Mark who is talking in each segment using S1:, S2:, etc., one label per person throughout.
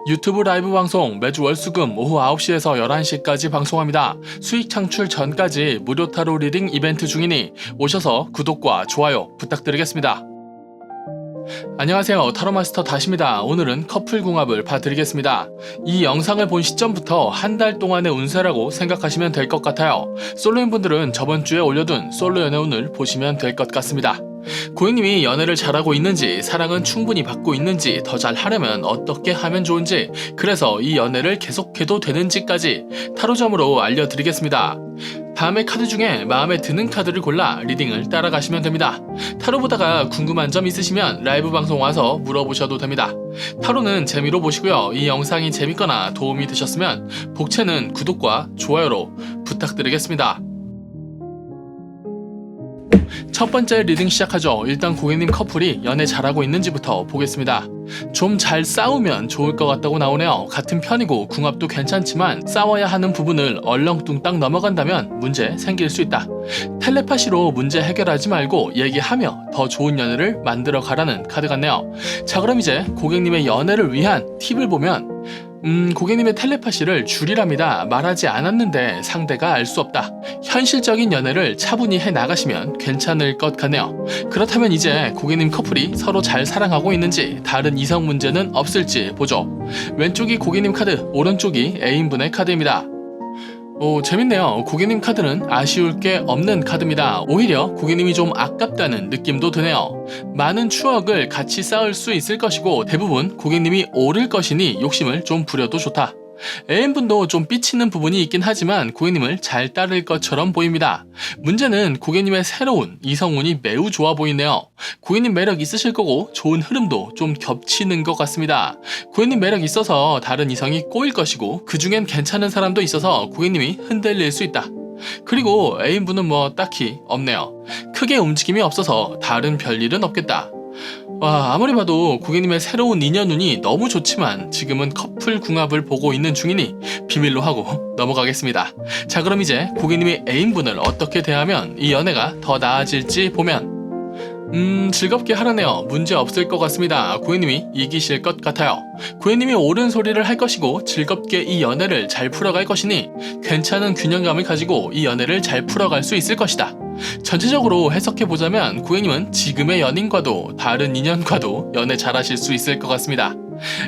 S1: 유튜브 라이브 방송 매주 월수금 오후 9시에서 11시까지 방송합니다. 수익 창출 전까지 무료 타로 리딩 이벤트 중이니 오셔서 구독과 좋아요 부탁드리겠습니다. 안녕하세요, 타로마스터 다시입니다. 오늘은 커플궁합을 봐드리겠습니다. 이 영상을 본 시점부터 한 달 동안의 운세라고 생각하시면 될 것 같아요. 솔로인분들은 저번주에 올려둔 솔로 연애운을 보시면 될 것 같습니다. 고객님이 연애를 잘하고 있는지, 사랑은 충분히 받고 있는지, 더 잘하려면 어떻게 하면 좋은지, 그래서 이 연애를 계속해도 되는지까지 타로점으로 알려드리겠습니다. 다음의 카드 중에 마음에 드는 카드를 골라 리딩을 따라가시면 됩니다. 타로 보다가 궁금한 점 있으시면 라이브 방송 와서 물어보셔도 됩니다. 타로는 재미로 보시고요. 이 영상이 재밌거나 도움이 되셨으면 복채는 구독과 좋아요로 부탁드리겠습니다. 첫 번째 리딩 시작하죠. 일단 고객님 커플이 연애 잘하고 있는지부터 보겠습니다. 좀 잘 싸우면 좋을 것 같다고 나오네요. 같은 편이고 궁합도 괜찮지만 싸워야 하는 부분을 얼렁뚱땅 넘어간다면 문제 생길 수 있다. 텔레파시로 문제 해결하지 말고 얘기하며 더 좋은 연애를 만들어 가라는 카드 같네요. 자, 그럼 이제 고객님의 연애를 위한 팁을 보면 고객님의 텔레파시를 줄이랍니다. 말하지 않았는데 상대가 알 수 없다. 현실적인 연애를 차분히 해 나가시면 괜찮을 것 같네요. 그렇다면 이제 고객님 커플이 서로 잘 사랑하고 있는지, 다른 이성 문제는 없을지 보죠. 왼쪽이 고객님 카드, 오른쪽이 애인분의 카드입니다. 재밌네요. 고객님 카드는 아쉬울 게 없는 카드입니다. 오히려 고객님이 좀 아깝다는 느낌도 드네요. 많은 추억을 같이 쌓을 수 있을 것이고 대부분 고객님이 오를 것이니 욕심을 좀 부려도 좋다. 애인분도 좀 삐치는 부분이 있긴 하지만 고객님을 잘 따를 것처럼 보입니다. 문제는 고객님의 새로운 이성운이 매우 좋아 보이네요. 고객님 매력 있으실 거고 좋은 흐름도 좀 겹치는 것 같습니다. 고객님 매력 있어서 다른 이성이 꼬일 것이고 그 중엔 괜찮은 사람도 있어서 고객님이 흔들릴 수 있다. 그리고 애인분은 딱히 없네요. 크게 움직임이 없어서 다른 별일은 없겠다. 아무리 봐도 고객님의 새로운 인연운이 너무 좋지만 지금은 커플 궁합을 보고 있는 중이니 비밀로 하고 넘어가겠습니다. 자, 그럼 이제 고객님이 애인분을 어떻게 대하면 이 연애가 더 나아질지 보면 즐겁게 하라네요. 문제 없을 것 같습니다. 고객님이 이기실 것 같아요. 고객님이 옳은 소리를 할 것이고 즐겁게 이 연애를 잘 풀어갈 것이니 괜찮은 균형감을 가지고 이 연애를 잘 풀어갈 수 있을 것이다. 전체적으로 해석해보자면 고객님은 지금의 연인과도 다른 인연과도 연애 잘하실 수 있을 것 같습니다.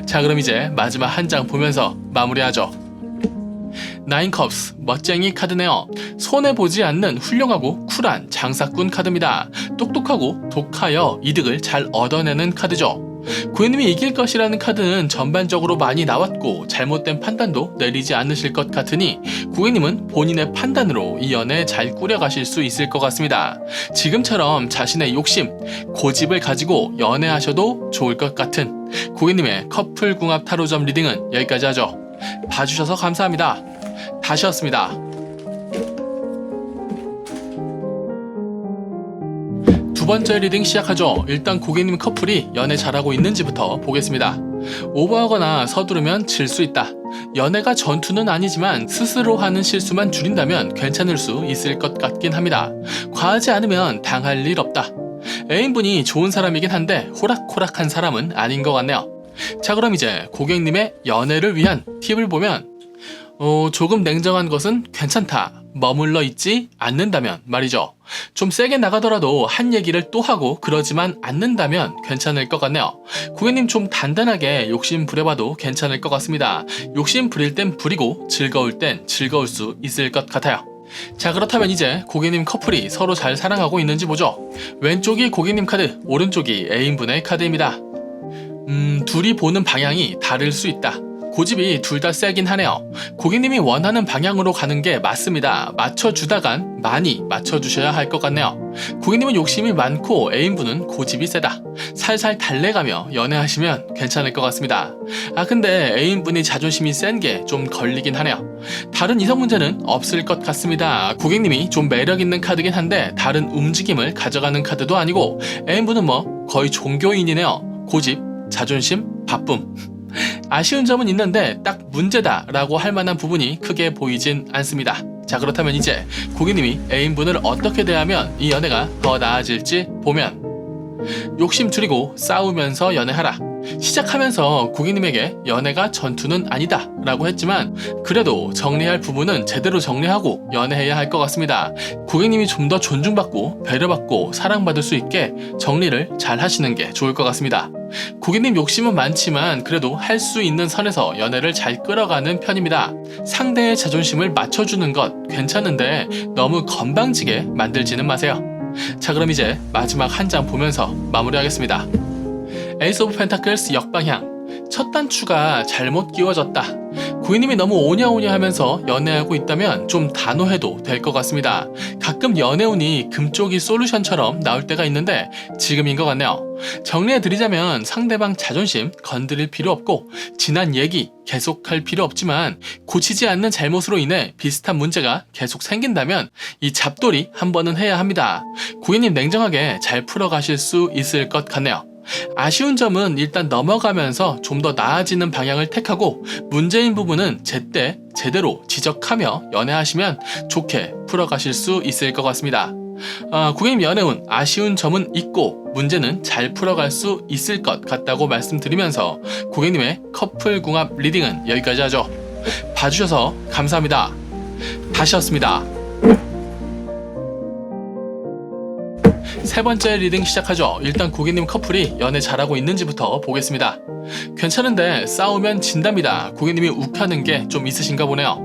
S1: 자, 그럼 이제 마지막 한 장 보면서 마무리하죠. 나인 컵스, 멋쟁이 카드네요. 손해보지 않는 훌륭하고 쿨한 장사꾼 카드입니다. 똑똑하고 독하여 이득을 잘 얻어내는 카드죠. 고객님이 이길 것이라는 카드는 전반적으로 많이 나왔고 잘못된 판단도 내리지 않으실 것 같으니 고객님은 본인의 판단으로 이 연애 잘 꾸려가실 수 있을 것 같습니다. 지금처럼 자신의 욕심, 고집을 가지고 연애하셔도 좋을 것 같은 고객님의 커플궁합 타로점 리딩은 여기까지 하죠. 봐주셔서 감사합니다. 다시였습니다. 두 번째 리딩 시작하죠. 일단 고객님 커플이 연애 잘하고 있는지부터 보겠습니다. 오버하거나 서두르면 질 수 있다. 연애가 전투는 아니지만 스스로 하는 실수만 줄인다면 괜찮을 수 있을 것 같긴 합니다. 과하지 않으면 당할 일 없다. 애인분이 좋은 사람이긴 한데 호락호락한 사람은 아닌 것 같네요. 자, 그럼 이제 고객님의 연애를 위한 팁을 보면 조금 냉정한 것은 괜찮다. 머물러 있지 않는다면 말이죠. 좀 세게 나가더라도 한 얘기를 또 하고 그러지만 않는다면 괜찮을 것 같네요. 고객님 좀 단단하게 욕심 부려봐도 괜찮을 것 같습니다. 욕심 부릴 땐 부리고 즐거울 땐 즐거울 수 있을 것 같아요. 자, 그렇다면 이제 고객님 커플이 서로 잘 사랑하고 있는지 보죠. 왼쪽이 고객님 카드, 오른쪽이 애인분의 카드입니다. 둘이 보는 방향이 다를 수 있다. 고집이 둘 다 세긴 하네요. 고객님이 원하는 방향으로 가는 게 맞습니다. 맞춰주다간 많이 맞춰주셔야 할 것 같네요. 고객님은 욕심이 많고 애인분은 고집이 세다. 살살 달래가며 연애하시면 괜찮을 것 같습니다. 근데 애인분이 자존심이 센 게 좀 걸리긴 하네요. 다른 이성 문제는 없을 것 같습니다. 고객님이 좀 매력 있는 카드긴 한데 다른 움직임을 가져가는 카드도 아니고 애인분은 거의 종교인이네요. 고집, 자존심, 바쁨. 아쉬운 점은 있는데 딱 문제다라고 할 만한 부분이 크게 보이진 않습니다. 자, 그렇다면 이제 고객님이 애인분을 어떻게 대하면 이 연애가 더 나아질지 보면 욕심 줄이고 싸우면서 연애하라. 시작하면서 고객님에게 연애가 전투는 아니다 라고 했지만 그래도 정리할 부분은 제대로 정리하고 연애해야 할 것 같습니다. 고객님이 좀 더 존중받고 배려받고 사랑받을 수 있게 정리를 잘 하시는 게 좋을 것 같습니다. 고객님 욕심은 많지만 그래도 할 수 있는 선에서 연애를 잘 끌어가는 편입니다. 상대의 자존심을 맞춰주는 것 괜찮은데 너무 건방지게 만들지는 마세요. 자, 그럼 이제 마지막 한 장 보면서 마무리하겠습니다. 에이스 오브 펜타클스 역방향. 첫 단추가 잘못 끼워졌다. 고객님이 너무 오냐오냐 하면서 연애하고 있다면 좀 단호해도 될 것 같습니다. 가끔 연애운이 금쪽이 솔루션처럼 나올 때가 있는데 지금인 것 같네요. 정리해드리자면 상대방 자존심 건드릴 필요 없고 지난 얘기 계속할 필요 없지만 고치지 않는 잘못으로 인해 비슷한 문제가 계속 생긴다면 이 잡돌이 한 번은 해야 합니다. 고객님 냉정하게 잘 풀어가실 수 있을 것 같네요. 아쉬운 점은 일단 넘어가면서 좀 더 나아지는 방향을 택하고 문제인 부분은 제때 제대로 지적하며 연애하시면 좋게 풀어가실 수 있을 것 같습니다. 고객님 연애운 아쉬운 점은 있고 문제는 잘 풀어갈 수 있을 것 같다고 말씀드리면서 고객님의 커플 궁합 리딩은 여기까지 하죠. 봐주셔서 감사합니다. 다시였습니다. 세 번째 리딩 시작하죠. 일단 고객님 커플이 연애 잘하고 있는지부터 보겠습니다. 괜찮은데 싸우면 진답니다. 고객님이 욱하는 게 좀 있으신가 보네요.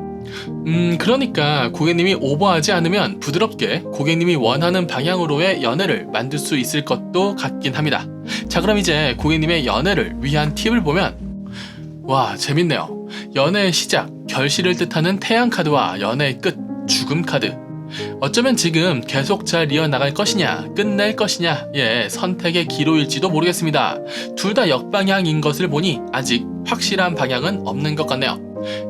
S1: 그러니까 고객님이 오버하지 않으면 부드럽게 고객님이 원하는 방향으로의 연애를 만들 수 있을 것도 같긴 합니다. 자, 그럼 이제 고객님의 연애를 위한 팁을 보면 와, 재밌네요. 연애의 시작, 결실을 뜻하는 태양 카드와 연애의 끝, 죽음 카드. 어쩌면 지금 계속 잘 이어나갈 것이냐 끝낼 것이냐 선택의 기로일지도 모르겠습니다. 둘 다 역방향인 것을 보니 아직 확실한 방향은 없는 것 같네요.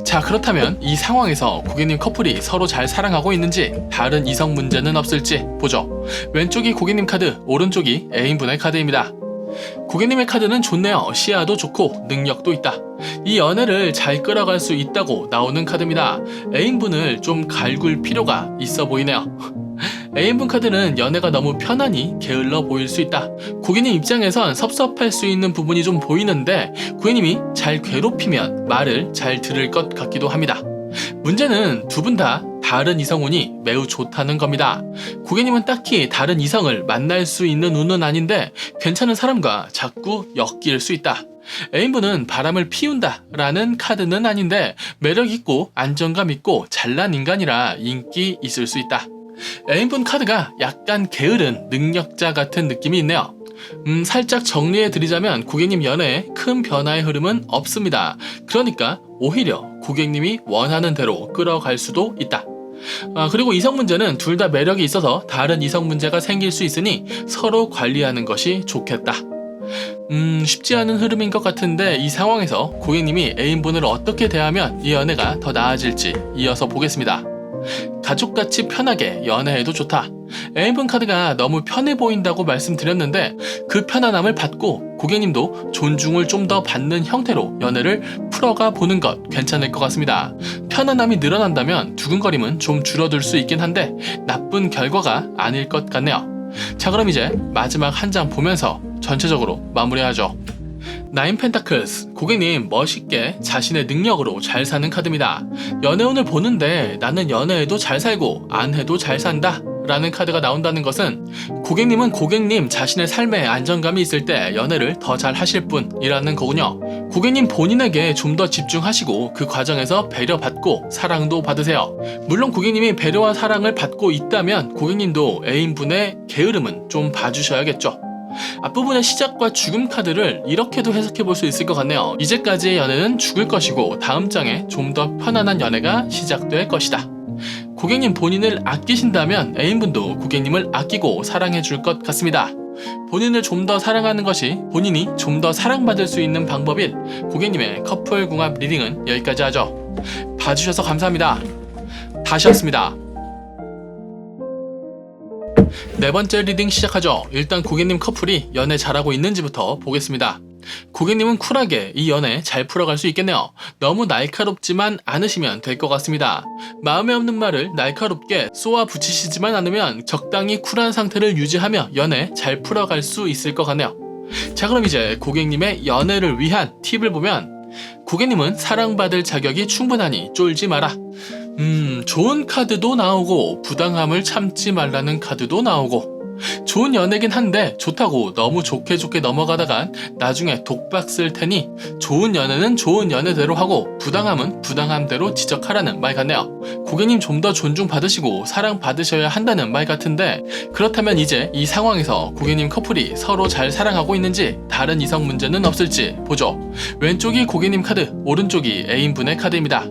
S1: 자, 그렇다면 이 상황에서 고객님 커플이 서로 잘 사랑하고 있는지 다른 이성 문제는 없을지 보죠. 왼쪽이 고객님 카드, 오른쪽이 애인분의 카드입니다. 고객님의 카드는 좋네요. 시야도 좋고 능력도 있다. 이 연애를 잘 끌어갈 수 있다고 나오는 카드입니다. 애인분을 좀 갈굴 필요가 있어 보이네요. 애인분 카드는 연애가 너무 편안히 게을러 보일 수 있다. 고객님 입장에선 섭섭할 수 있는 부분이 좀 보이는데 고객님이 잘 괴롭히면 말을 잘 들을 것 같기도 합니다. 문제는 두 분 다 다른 이성운이 매우 좋다는 겁니다. 고객님은 딱히 다른 이성을 만날 수 있는 운은 아닌데 괜찮은 사람과 자꾸 엮일 수 있다. 애인분은 바람을 피운다 라는 카드는 아닌데 매력있고 안정감 있고 잘난 인간이라 인기 있을 수 있다. 애인분 카드가 약간 게으른 능력자 같은 느낌이 있네요. 살짝 정리해드리자면 고객님 연애에 큰 변화의 흐름은 없습니다. 그러니까 오히려 고객님이 원하는 대로 끌어갈 수도 있다. 그리고 이성 문제는 둘 다 매력이 있어서 다른 이성 문제가 생길 수 있으니 서로 관리하는 것이 좋겠다. 쉽지 않은 흐름인 것 같은데 이 상황에서 고객님이 애인분을 어떻게 대하면 이 연애가 더 나아질지 이어서 보겠습니다. 가족같이 편하게 연애해도 좋다. 애인분 카드가 너무 편해 보인다고 말씀드렸는데 그 편안함을 받고 고객님도 존중을 좀 더 받는 형태로 연애를 풀어가 보는 것 괜찮을 것 같습니다. 편안함이 늘어난다면 두근거림은 좀 줄어들 수 있긴 한데 나쁜 결과가 아닐 것 같네요. 자, 그럼 이제 마지막 한 장 보면서 전체적으로 마무리하죠. 나인 펜타클스, 고객님 멋있게 자신의 능력으로 잘 사는 카드입니다. 연애운을 보는데 나는 연애해도 잘 살고 안 해도 잘 산다 라는 카드가 나온다는 것은 고객님은 고객님 자신의 삶에 안정감이 있을 때 연애를 더 잘 하실 분이라는 거군요. 고객님 본인에게 좀 더 집중하시고 그 과정에서 배려받고 사랑도 받으세요. 물론 고객님이 배려와 사랑을 받고 있다면 고객님도 애인분의 게으름은 좀 봐주셔야겠죠. 앞부분의 시작과 죽음 카드를 이렇게도 해석해 볼 수 있을 것 같네요. 이제까지의 연애는 죽을 것이고 다음 장에 좀 더 편안한 연애가 시작될 것이다. 고객님 본인을 아끼신다면 애인분도 고객님을 아끼고 사랑해 줄 것 같습니다. 본인을 좀 더 사랑하는 것이 본인이 좀 더 사랑받을 수 있는 방법인 고객님의 커플 궁합 리딩은 여기까지 하죠. 봐주셔서 감사합니다. 다시였습니다. 네 번째 리딩 시작하죠. 일단 고객님 커플이 연애 잘하고 있는지부터 보겠습니다. 고객님은 쿨하게 이 연애 잘 풀어갈 수 있겠네요. 너무 날카롭지만 않으시면 될 것 같습니다. 마음에 없는 말을 날카롭게 쏘아 붙이시지만 않으면 적당히 쿨한 상태를 유지하며 연애 잘 풀어갈 수 있을 것 같네요. 자, 그럼 이제 고객님의 연애를 위한 팁을 보면, 고객님은 사랑받을 자격이 충분하니 쫄지 마라. 좋은 카드도 나오고 부당함을 참지 말라는 카드도 나오고, 좋은 연애긴 한데 좋다고 너무 좋게 넘어가다간 나중에 독박 쓸 테니 좋은 연애는 좋은 연애대로 하고 부당함은 부당함대로 지적하라는 말 같네요. 고객님 좀 더 존중받으시고 사랑받으셔야 한다는 말 같은데, 그렇다면 이제 이 상황에서 고객님 커플이 서로 잘 사랑하고 있는지 다른 이성 문제는 없을지 보죠. 왼쪽이 고객님 카드, 오른쪽이 애인분의 카드입니다.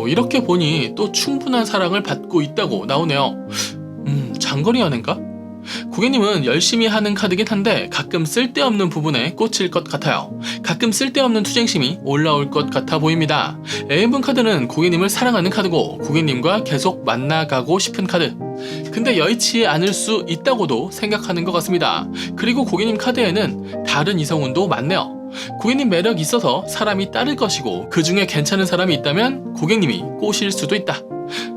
S1: 이렇게 보니 또 충분한 사랑을 받고 있다고 나오네요. 장거리 연애인가? 고객님은 열심히 하는 카드긴 한데 가끔 쓸데없는 부분에 꽂힐 것 같아요. 가끔 쓸데없는 투쟁심이 올라올 것 같아 보입니다. 애인분 카드는 고객님을 사랑하는 카드고 고객님과 계속 만나가고 싶은 카드. 근데 여의치 않을 수 있다고도 생각하는 것 같습니다. 그리고 고객님 카드에는 다른 이성운도 많네요. 고객님 매력 있어서 사람이 따를 것이고 그 중에 괜찮은 사람이 있다면 고객님이 꼬실 수도 있다.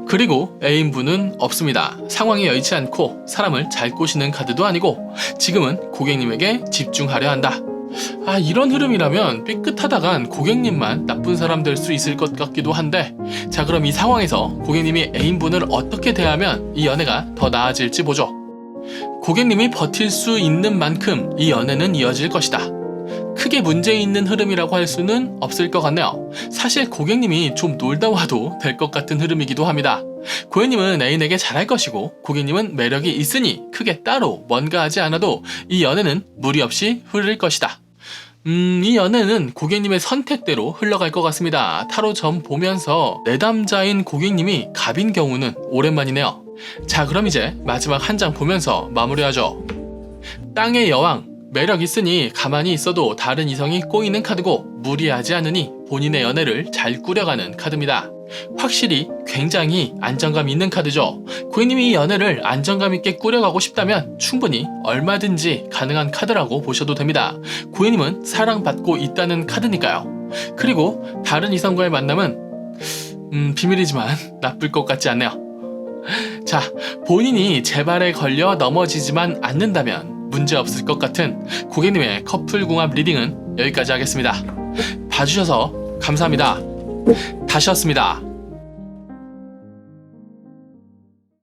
S1: 그리고 애인분은 없습니다. 상황이 여의치 않고 사람을 잘 꼬시는 카드도 아니고 지금은 고객님에게 집중하려 한다. 이런 흐름이라면 삐끗하다간 고객님만 나쁜 사람 될 수 있을 것 같기도 한데, 자, 그럼 이 상황에서 고객님이 애인분을 어떻게 대하면 이 연애가 더 나아질지 보죠. 고객님이 버틸 수 있는 만큼 이 연애는 이어질 것이다. 크게 문제 있는 흐름이라고 할 수는 없을 것 같네요. 사실 고객님이 좀 놀다 와도 될 것 같은 흐름이기도 합니다. 고객님은 애인에게 잘할 것이고 고객님은 매력이 있으니 크게 따로 뭔가 하지 않아도 이 연애는 무리 없이 흐를 것이다. 이 연애는 고객님의 선택대로 흘러갈 것 같습니다. 타로 점 보면서 내담자인 고객님이 갑인 경우는 오랜만이네요. 자, 그럼 이제 마지막 한 장 보면서 마무리하죠. 땅의 여왕. 매력 있으니 가만히 있어도 다른 이성이 꼬이는 카드고 무리하지 않으니 본인의 연애를 잘 꾸려가는 카드입니다. 확실히 굉장히 안정감 있는 카드죠. 고객님이 이 연애를 안정감 있게 꾸려가고 싶다면 충분히 얼마든지 가능한 카드라고 보셔도 됩니다. 고객님은 사랑받고 있다는 카드니까요. 그리고 다른 이성과의 만남은 비밀이지만 나쁠 것 같지 않네요. 자, 본인이 제 발에 걸려 넘어지지만 않는다면 문제없을 것 같은 고객님의 커플궁합 리딩은 여기까지 하겠습니다. 봐주셔서 감사합니다. 다시였습니다.